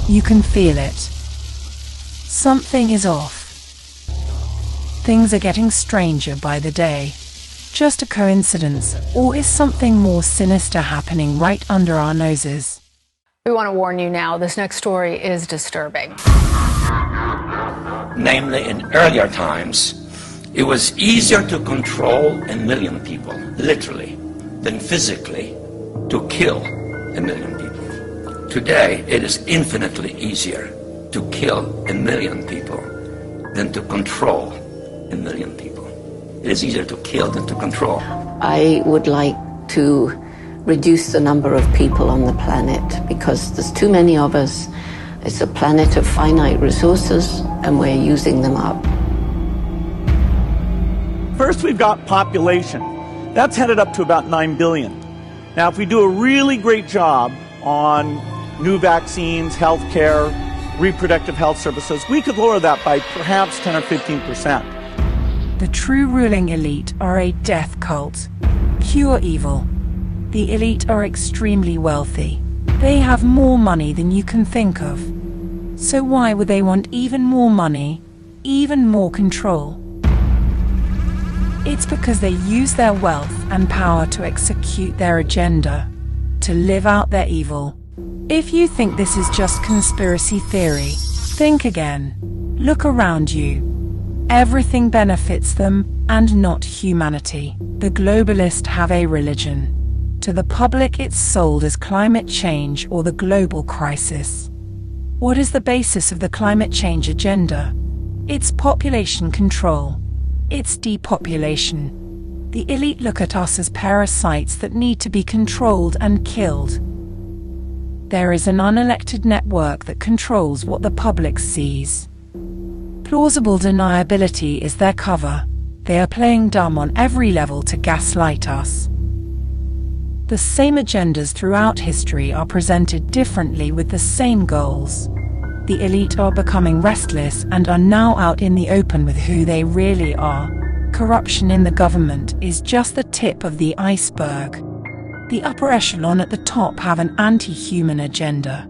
You can feel it. Something is off. Things are getting stranger by the day. Just a coincidence, or is something more sinister happening right under our noses? We want to warn you now, this next story is disturbing. Namely, in earlier times, it was easier to control 1 million people, literally, than physically to kill 1 million people. Today, it is infinitely easier to kill 1 million people than to control 1 million people. It is easier to kill than to control. I would like to reduce the number of people on the planet because there's too many of us. It's a planet of finite resources and we're using them up. First, we've got population. That's headed up to about 9 billion. Now, if we do a really great job on new vaccines, healthcare, reproductive health services, we could lower that by perhaps 10 or 15%. The true ruling elite are a death cult. Pure evil. The elite are extremely wealthy. They have more money than you can think of. So why would they want even more money, even more control? It's because they use their wealth and power to execute their agenda, to live out their evil. If you think this is just conspiracy theory, think again. Look around you. Everything benefits them and not humanity. The globalists have a religion. To the public it's sold as climate change or the global crisis. What is the basis of the climate change agenda? It's population control. It's depopulation. The elite look at us as parasites that need to be controlled and killed. There is an unelected network that controls what the public sees. Plausible deniability is their cover. They are playing dumb on every level to gaslight us. The same agendas throughout history are presented differently with the same goals. The elite are becoming restless and are now out in the open with who they really are. Corruption in the government is just the tip of the iceberg. The upper echelon at the top have an anti-human agenda.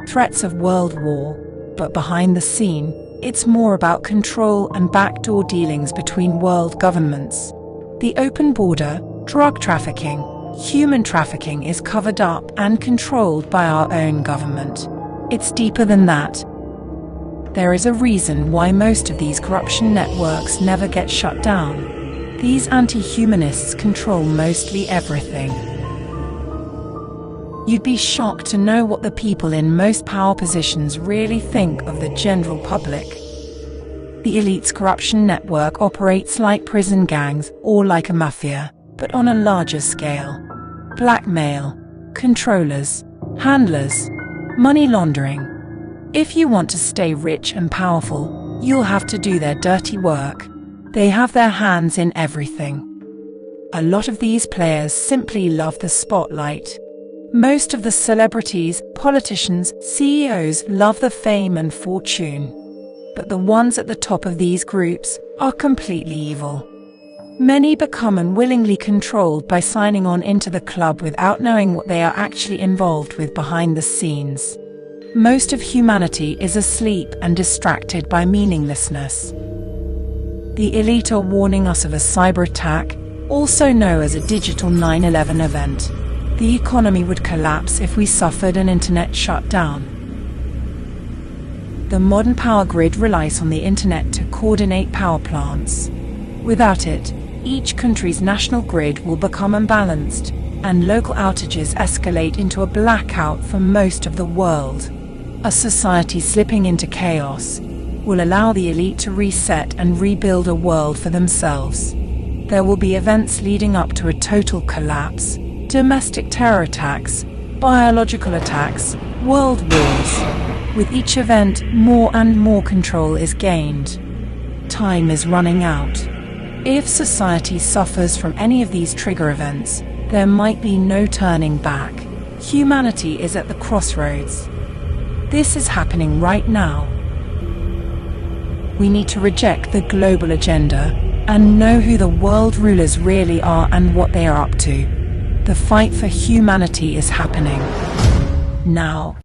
Threats of world war. But behind the scene, it's more about control and backdoor dealings between world governments. The open border, drug trafficking, human trafficking is covered up and controlled by our own government. It's deeper than that. There is a reason why most of these corruption networks never get shut down. These anti-humanists control mostly everything. You'd be shocked to know what the people in most power positions really think of the general public. The elite's corruption network operates like prison gangs or like a mafia, but on a larger scale. Blackmail, controllers, handlers, money laundering. If you want to stay rich and powerful, you'll have to do their dirty work. They have their hands in everything. A lot of these players simply love the spotlight. Most of the celebrities, politicians, CEOs love the fame and fortune. But the ones at the top of these groups are completely evil. Many become unwillingly controlled by signing on into the club without knowing what they are actually involved with behind the scenes. Most of humanity is asleep and distracted by meaninglessness. The elite are warning us of a cyber attack, also known as a digital 9/11 event. The economy would collapse if we suffered an internet shutdown. The modern power grid relies on the internet to coordinate power plants. Without it, each country's national grid will become unbalanced, and local outages escalate into a blackout for most of the world. A society slipping into chaos will allow the elite to reset and rebuild a world for themselves. There will be events leading up to a total collapse. Domestic terror attacks, biological attacks, world wars. With each event, more and more control is gained. Time is running out. If society suffers from any of these trigger events, there might be no turning back. Humanity is at the crossroads. This is happening right now. We need to reject the global agenda and know who the world rulers really are and what they are up to. The fight for humanity is happening now.